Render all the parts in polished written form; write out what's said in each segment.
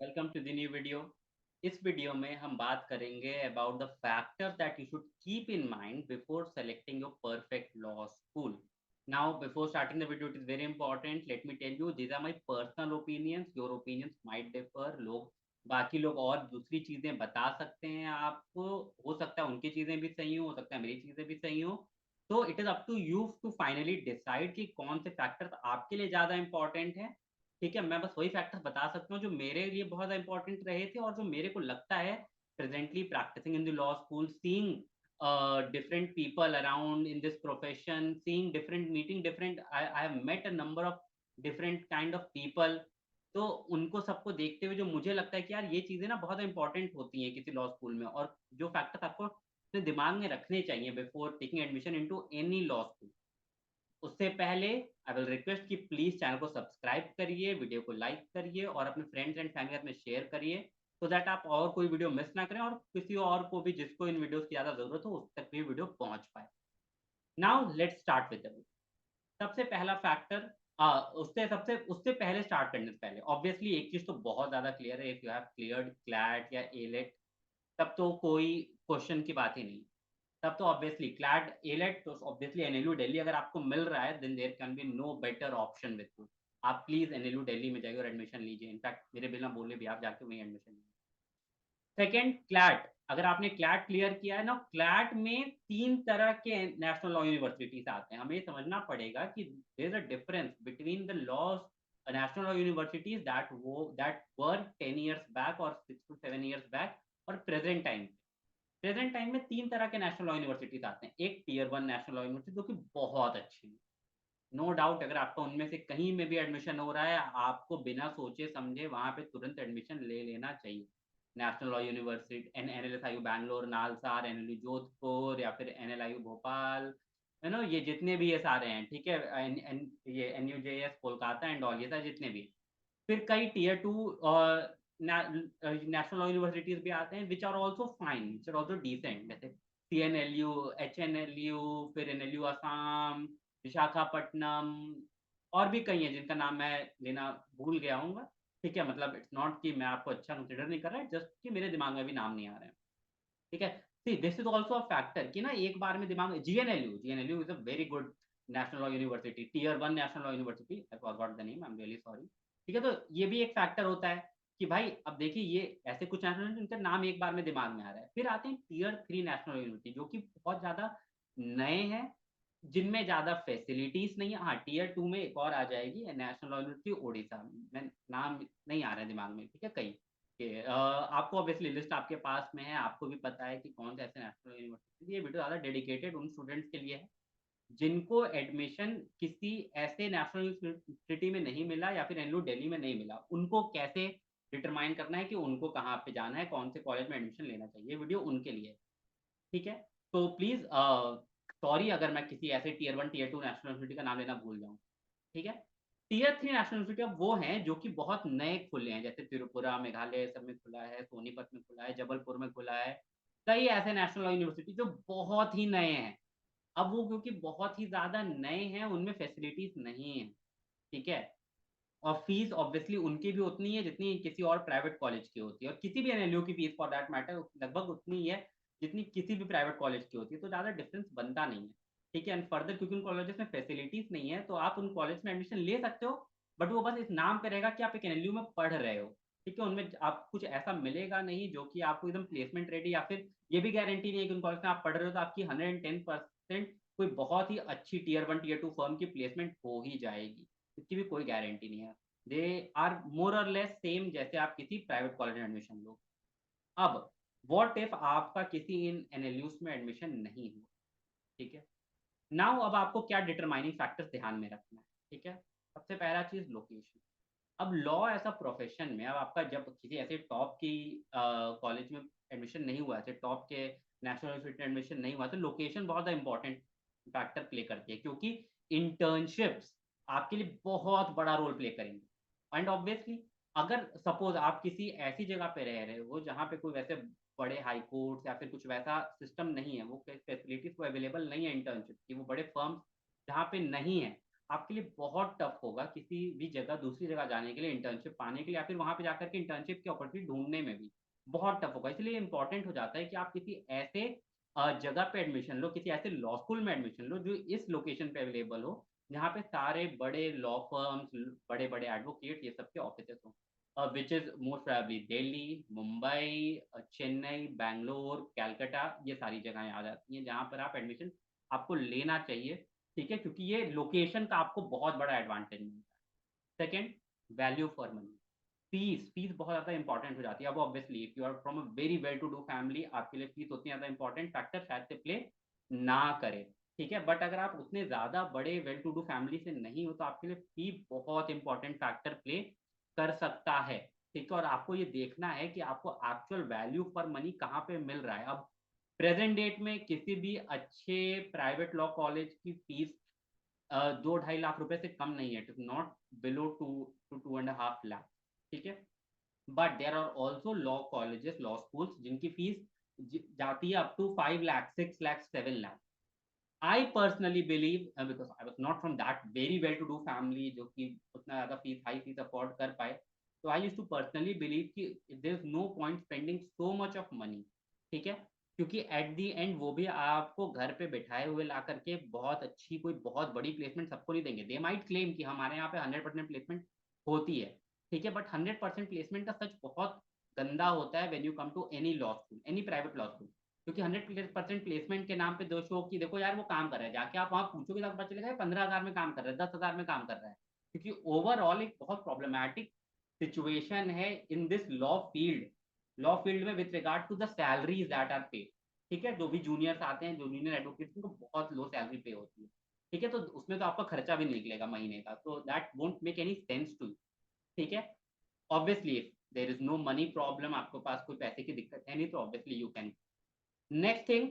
Welcome to the new video. इस video में हम बात करेंगे about the factor that you should keep in mind before selecting your perfect law school. Now before starting the video, it is very important, let me tell you these are my personal opinions, your opinions might differ. बाकी लोग और दूसरी चीज़ें बता सकते हैं आपको, हो सकता है उनकी चीज़ें भी सही हो सकता है मेरी चीज़ें भी सही हो। तो it is up to you to finally decide कि कौन से फैक्टर्स आपके लिए ज़्यादा इंपॉर्टेंट हैं। ठीक है, मैं बस वही फैक्टर्स बता सकता हूँ जो मेरे लिए बहुत ज़्यादा इंपॉर्टेंट रहे थे और जो मेरे को लगता है presently practicing in the law school, seeing different people around in this profession, seeing different meeting different, I have met a number of different kind of people। तो उनको सबको देखते हुए जो मुझे लगता है कि यार ये चीज़ें ना बहुत इंपॉर्टेंट होती हैं किसी लॉ स्कूल में, और जो फैक्टर्स आपको अपने दिमाग में रखने चाहिए before taking admission into any law school. उससे पहले आई विल रिक्वेस्ट कि प्लीज़ चैनल को सब्सक्राइब करिए, वीडियो को लाइक करिए और अपने फ्रेंड्स एंड फैमिली में शेयर करिए, सो दैट आप और कोई वीडियो मिस ना करें और किसी और को भी जिसको इन वीडियोज़ की ज़्यादा ज़रूरत हो उस तक भी वीडियो पहुँच पाए। Now let's start with the video. सबसे पहला फैक्टर, उससे पहले स्टार्ट करने से पहले ऑब्वियसली एक चीज़ तो बहुत ज़्यादा क्लियर है, if you have cleared CLAT या एलेट तब तो कोई क्वेश्चन की बात ही नहीं। तब तो ऑब्वियसली क्लैट एलेट तो ऑब्वियसली एनएलयू दिल्ली अगर आपको मिल रहा है then there can be no better option with you. आप प्लीज़ एनएलयू दिल्ली में जाइए और एडमिशन लीजिए। इनफैक्ट मेरे बिना बोले भी आप जाके वहीं एडमिशन लीजिए। Second, CLAT. अगर आपने क्लैट क्लियर किया है ना, क्लैट में 3 तरह के नेशनल लॉ यूनिवर्सिटीज़ आते हैं। हमें ये समझना पड़ेगा कि there is a difference between the laws national law universities that were 10 years back और 6 टू 7 इयर्स बैक और प्रेज़ेंट टाइम। प्रेज़ेंट टाइम में 3 तरह के नेशनल लॉ यूनिवर्सिटीज़ आते हैं। एक टियर 1 नेशनल लॉ यूनिवर्सिटी जो कि बहुत अच्छी है। नो डाउट अगर आपका उनमें से कहीं में भी एडमिशन हो रहा है, आपको बिना सोचे-समझे वहाँ पे तुरंत एडमिशन ले लेना चाहिए। National law university NLSIU Bangalore, NALSAR, NLU Jodhpur या फिर एनएलआईयू भोपाल, यू नो ये जितने भी ये सारे हैं, ठीक है? एन एन ये एनयूजेएस कोलकाता एंड ऑल ये सारे जितने भी हैं। फिर कई टियर 2 नेशनल लॉ यूनिवर्सिटीज़ भी आते हैं which are also fine, which are also decent, जैसे सीएनएलयू, एचएनएलयू, फिर एनएलयू असम, विशाखापट्टनम और भी कई हैं जिनका नाम मैं लेना भूल गया हूँगा। ठीक है? मतलब इट्स नॉट कि मैं आपको अच्छा कंसीडर नहीं कर रहा, जस्ट कि मेरे दिमाग में भी नाम नहीं आ रहे हैं। ठीक है? See this is also a factor कि ना एक बार में दिमाग में GNLU is a very good national law university, tier 1 national law university, I forgot the name, I am really sorry. ठीक है? तो ये भी एक फैक्टर होता है कि भाई अब देखिए ये ऐसे कुछ नेशनल यूनिवर्सिटी जिनका नाम एक बार में दिमाग में आ रहा है। फिर आते हैं टियर 3 नेशनल यूनिवर्सिटी जो कि बहुत ज़्यादा नए हैं, जिनमें ज़्यादा फैसिलिटीज़ नहीं है। हाँ, टियर 2 में एक और आ जाएगी नेशनल लॉ यूनिवर्सिटी ओडिशा, मैं नाम नहीं आ रहा है दिमाग में, ठीक है? कई आपको ऑब्वियसली लिस्ट आपके पास में है, आपको भी पता है कि कौन से ऐसे नेशनल यूनिवर्सिटी। ये वीडियो ज़्यादा डेडिकेटेड उन स्टूडेंट्स के लिए है, जिनको एडमिशन किसी ऐसे नेशनल यूनिवर्सिटी में नहीं मिला या फिर एनयू दिल्ली में नहीं मिला। उनको कैसे डिटरमाइन करना है कि उनको कहाँ पे जाना है, कौन से कॉलेज में एडमिशन लेना चाहिए, ये वीडियो उनके लिए है। ठीक है? तो प्लीज़ सॉरी अगर मैं किसी ऐसे टियर 1, टियर 2 नेशनल यूनिवर्सिटी का नाम लेना भूल जाऊँ। ठीक है? टियर 3 नेशनल यूनिवर्सिटी अब वो हैं जो कि बहुत नए खुले हैं, जैसे त्रिपुरा, मेघालय सब में खुला है, सोनीपत में खुला है, जबलपुर में खुला है। कई ऐसे नेशनल लॉ यूनिवर्सिटी जो बहुत ही नए हैं। अब वो क्योंकि बहुत ही ज़्यादा नए हैं, उनमें फैसिलिटीज़ नहीं हैं। ठीक है? और फीस ऑब्वियसली उनकी भी उतनी है जितनी किसी और प्राइवेट कॉलेज की होती है, और किसी भी एनएलयू की फीस फॉर दैट मैटर लगभग उतनी ही है जितनी किसी भी प्राइवेट कॉलेज की होती है, तो ज़्यादा डिफरेंस बनता नहीं है। ठीक है? एंड फर्दर क्योंकि उन कॉलेजेस में फैसिलिटीज़ नहीं है, तो आप उन कॉलेज में एडमिशन ले सकते हो, बट वो बस इस नाम पे रहेगा कि आप एक एनएलयू में पढ़ रहे हो। ठीक है? उनमें आपको कुछ ऐसा मिलेगा नहीं जो कि आपको एकदम प्लेसमेंट रेडी, या फिर ये भी गारंटी नहीं है कि उन कॉलेज में आप पढ़ रहे हो तो आपकी 110% कोई बहुत ही अच्छी टियर 1, टियर 2 फर्म की प्लेसमेंट हो ही जाएगी। इसकी भी कोई गारंटी नहीं है। दे आर मोर और लेस सेम जैसे आप किसी प्राइवेट कॉलेज में एडमिशन लो। अब व्हाट इफ आपका किसी इन एनएलयूज़ में एडमिशन नहीं हुआ, ठीक है? नाउ अब आपको क्या डिटरमाइनिंग फैक्टर्स ध्यान में रखना है, ठीक है? सबसे पहला चीज़ लोकेशन। अब लॉ एज़ अ प्रोफ़ेशन में अब आपका जब किसी ऐसे टॉप की कॉलेज में एडमिशन नहीं हुआ, ऐसे टॉप के नेशनल यूनिवर्सिटी में एडमिशन नहीं हुआ, तो लोकेशन बहुत ज़्यादा इम्पोर्टेंट फैक्टर प्ले करती है, क्योंकि इंटर्नशिप्स आपके लिए बहुत बड़ा रोल प्ले करेंगे। एंड ऑब्वियसली अगर सपोज़ आप किसी ऐसी जगह पे रह रहे हो जहाँ पे कोई वैसे बड़े हाई कोर्ट्स या फिर कुछ वैसा सिस्टम नहीं है, वो फैसिलिटीज़ को अवेलेबल नहीं है इंटर्नशिप की, वो बड़े फर्म्स जहाँ पे नहीं है, आपके लिए बहुत टफ होगा किसी भी जगह दूसरी जगह जाने के लिए, इंटर्नशिप पाने के लिए, या फिर वहाँ पे जाकर के इंटर्नशिप की अपॉर्चुनिटी ढूँढने में भी बहुत टफ होगा। इसलिए इम्पोर्टेंट हो जाता है कि आप किसी ऐसे जगह पे एडमिशन लो, किसी ऐसे लॉ स्कूल में एडमिशन लो जो इस लोकेशन पे अवेलेबल हो, जहाँ पे सारे बड़े लॉ फर्म्स, बड़े-बड़े एडवोकेट ये सब के ऑफिसेज़ हों। Which is most probably Delhi, Mumbai, Chennai, Bangalore, Calcutta, ये सारी जगहें आ जाती हैं जहाँ पर आप एडमिशन आपको लेना चाहिए, ठीक है? क्योंकि ये लोकेशन का आपको बहुत बड़ा एडवांटेज मिलता है। Second, value for money. Fees बहुत ज़्यादा इंपॉर्टेंट हो जाती है। अब obviously if you are from a very well to do family, आपके लिए फीस उतनी ज़्यादा इंपॉर्टेंट फैक्टर शायद से प्ले ना करे, ठीक है? बट अगर आप उतने ज़्यादा बड़े वेल टू डू फैमिली से नहीं हो, तो आपके लिए फी बहुत इंपॉर्टेंट फैक्टर प्ले कर सकता है, ठीक है? और आपको ये देखना है कि आपको एक्चुअल वैल्यू फॉर मनी कहाँ पे मिल रहा है। अब प्रेज़ेंट डेट में किसी भी अच्छे प्राइवेट लॉ कॉलेज की फीस 2 ढाई लाख रुपए से कम नहीं है। It is not below 2 to 2.5 lakh, ठीक है? But there are also law colleges, law schools जिनकी फीस जाती है up to 5 lakh, 6 lakh, 7 lakh. I personally believe because I was not from that very well to do family जो कि उतना ज़्यादा हाई फीस अफोर्ड कर पाए। तो I used to personally believe कि there is no point spending so much of money, ठीक है? क्योंकि एट द एंड वो भी आपको घर पे बिठाए हुए ला कर के बहुत अच्छी कोई बहुत बड़ी प्लेसमेंट सबको नहीं देंगे। दे माइट क्लेम कि हमारे यहाँ पे 100% प्लेसमेंट होती है, ठीक है? बट 100% प्लेसमेंट का सच बहुत गंदा होता है when you come to any law school, any private law school. क्योंकि 100% प्लेसमेंट के नाम पे 2 शो कि देखो यार वो काम कर रहा है, जाके आप वहाँ पूछोगे तो आपको पता चलेगा ये 15,000 में काम कर रहा है, 10,000 में काम कर रहा है। क्योंकि ओवरऑल एक बहुत प्रॉब्लमैटिक सिचुएशन है इन दिस लॉ फील्ड में with regard to the salaries that are paid, ठीक है? जो भी जूनियर्स आते हैं, जो जूनियर एडवोकेट्स उनको बहुत लो सैलरी पे होती है, ठीक है? तो उसमें तो आपका खर्चा भी नहीं निकलेगा महीने का, तो that won't make any sense to you, ठीक है? Obviously if there is no money problem, आपके पास कोई पैसे की दिक्कत है नहीं, तो obviously you can. Next thing,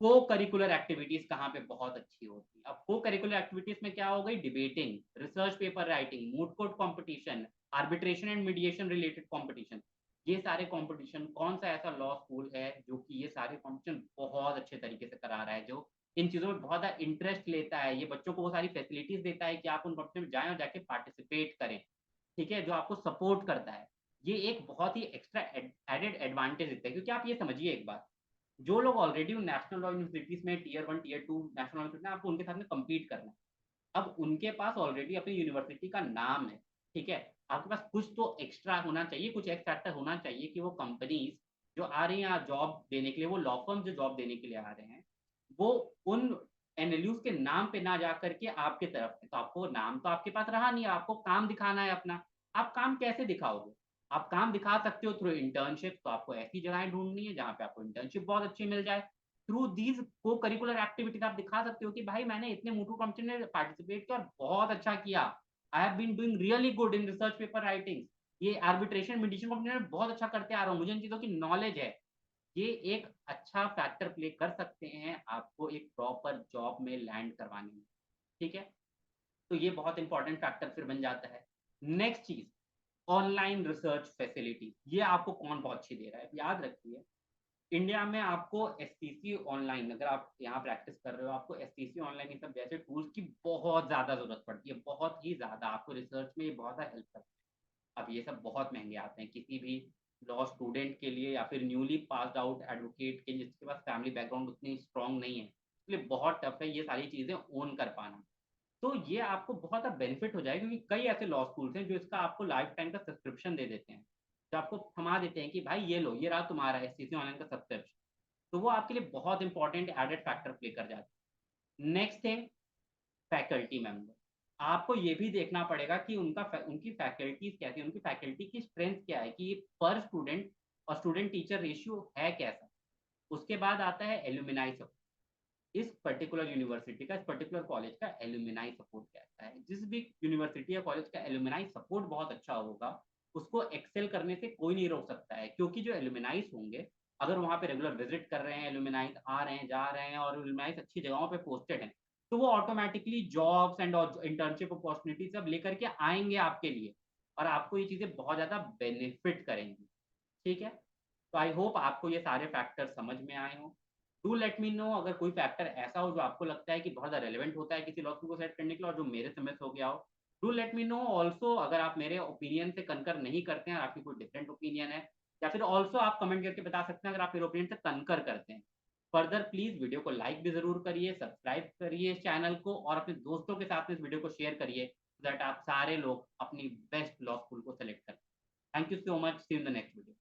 co-curricular activities कहाँ पे बहुत अच्छी होती है। अब को करिकुलर एक्टिविटीज में क्या हो गई, debating, research paper writing, moot court competition, arbitration and mediation related competition. ये सारे कंपटीशन, कौन सा ऐसा लॉ स्कूल है जो कि ये सारे कंपटीशन बहुत अच्छे तरीके से करा रहा है, जो इन चीज़ों में बहुत ज़्यादा इंटरेस्ट लेता है, ये बच्चों को वो सारी फैसिलिटीज़ देता है कि आप उन कंपटीशन में जाएँ और जाके पार्टिसिपेट करें, ठीक है? जो आपको सपोर्ट करता है। ये एक बहुत ही एक्स्ट्रा एडेड एडवांटेज देता है, क्योंकि आप ये समझिए एक बात, जो लोग ऑलरेडी उन नेशनल लॉ यूनिवर्सिटीज़ में टियर 1, टियर 2 नेशनल यूनिवर्सिटी में, आपको उनके साथ में कम्पीट करना है। अब उनके पास ऑलरेडी अपनी यूनिवर्सिटी का नाम है, ठीक है? आपके पास कुछ तो एक्स्ट्रा होना चाहिए, कुछ एक्स फैक्टर होना चाहिए कि वो कंपनीज़ जो आ रही हैं जॉब देने के लिए, वो लॉ फर्म जो जॉब देने के लिए आ रहे हैं, वो उन एनएलयूज़ के नाम पे ना जा कर के आपके तरफ से, तो आपको नाम तो आपके पास रहा नहीं, आपको काम दिखाना है अपना। आप काम कैसे दिखाओगे? आप काम दिखा सकते हो थ्रू इंटर्नशिप, तो आपको ऐसी जगहें ढूँढनी है जहाँ पे आपको इंटर्नशिप बहुत अच्छी मिल जाए। थ्रू दीज़ को करिकुलर एक्टिविटीज़ आप दिखा सकते हो कि भाई मैंने इतने मोटू कॉम्पिटिशन में पार्टिसिपेट किया और बहुत अच्छा किया। I have been doing really good in research paper writing. ये आर्बिट्रेशन, मीडिएशन कॉम्पिटिशन में बहुत अच्छा करते आ रहा हूँ। मुझे इन चीज़ों की नॉलेज है। ये एक अच्छा फैक्टर प्ले कर सकते हैं आपको एक प्रॉपर जॉब में लैंड करवाने में, ठीक है? तो ये बहुत इंपॉर्टेंट फैक्टर फिर बन जाता है। नेक्स्ट चीज़, ऑनलाइन रिसर्च फैसिलिटी, ये आपको कौन बहुत अच्छी दे रहा है? याद रखिए, इंडिया में आपको एसटीसी ऑनलाइन, अगर आप यहाँ प्रैक्टिस कर रहे हो, आपको एसटीसी ऑनलाइन ये सब जैसे टूल्स की बहुत ज़्यादा ज़रूरत पड़ती है, बहुत ही ज़्यादा। आपको रिसर्च में ये बहुत ज़्यादा हेल्प करता है। अब ये सब बहुत महँगे आते हैं, किसी भी लॉ स्टूडेंट के लिए या फिर न्यूली पास्ड आउट एडवोकेट के जिसके पास फैमिली बैकग्राउंड उतनी स्ट्रॉन्ग नहीं है, इसलिए बहुत टफ है ये सारी चीज़ें ओन कर पाना। तो ये आपको बहुत ज़्यादा बेनिफिट हो जाएगा, क्योंकि कई ऐसे लॉ स्कूल्स हैं जो इसका आपको लाइफ टाइम का सब्सक्रिप्शन दे देते हैं। जो आपको थमा देते हैं कि भाई ये लो, ये रहा तुम्हारा एसटीसी ऑनलाइन का सब्सक्रिप्शन। तो वो आपके लिए बहुत इंपॉर्टेंट एडेड फैक्टर प्ले कर जाता है। Next thing, faculty member. आपको ये भी देखना पड़ेगा कि उनकी फैकल्टीज़ कैसी हैं, उनकी फैकल्टी की स्ट्रेंथ क्या है, कि पर स्टूडेंट और स्टूडेंट टीचर रेशियो है कैसा? उसके बाद आता है एलुमनाई सपोर्ट। इस पर्टिकुलर यूनिवर्सिटी का, इस पर्टिकुलर कॉलेज का एलुमनाई सपोर्ट कैसा है? जिस भी यूनिवर्सिटी या कॉलेज का एलुमनाई सपोर्ट बहुत अच्छा होगा, उसको एक्सेल करने से कोई नहीं रोक सकता है, क्योंकि जो एलुमनाइज़ होंगे, अगर वहाँ पे रेगुलर विज़िट कर रहे हैं, एलुमनाइज़ आ रहे हैं, जा रहे हैं और एलुमनाइज़ अच्छी जगहों पे पोस्टेड हैं, तो वो automatically jobs and internship opportunity सब लेकर के आएँगे आपके लिए, और आपको ये चीज़ें बहुत ज़्यादा बेनिफिट करेंगी, ठीक है? तो आई होप आपको ये सारे फैक्टर्स समझ में आए हों। डू लेट मी नो अगर कोई फैक्टर ऐसा हो जो आपको लगता है कि बहुत ज़्यादा रेलेवेंट होता है किसी लॉ स्कूल को सेलेक्ट करने के लिए और जो मेरे से मिस हो गया हो। Do let me know also अगर आप मेरे ओपिनियन से कनकर नहीं करते हैं और आपकी कोई डिफरेंट ओपिनियन है या फिर ऑल्सो आप कमेंट करके बता सकते हैं अगर आप मेरे ओपिनियन से कनकर करते हैं। फर्दर प्लीज़ वीडियो को लाइक भी ज़रूर करिए, सब्सक्राइब करिए इस चैनल को और अपने दोस्तों के साथ में इस वीडियो को शेयर करिए, सो दैट आप सारे लोग अपनी बेस्ट लॉ स्कूल को सेलेक्ट करें। Thank you so much, see you in the next video.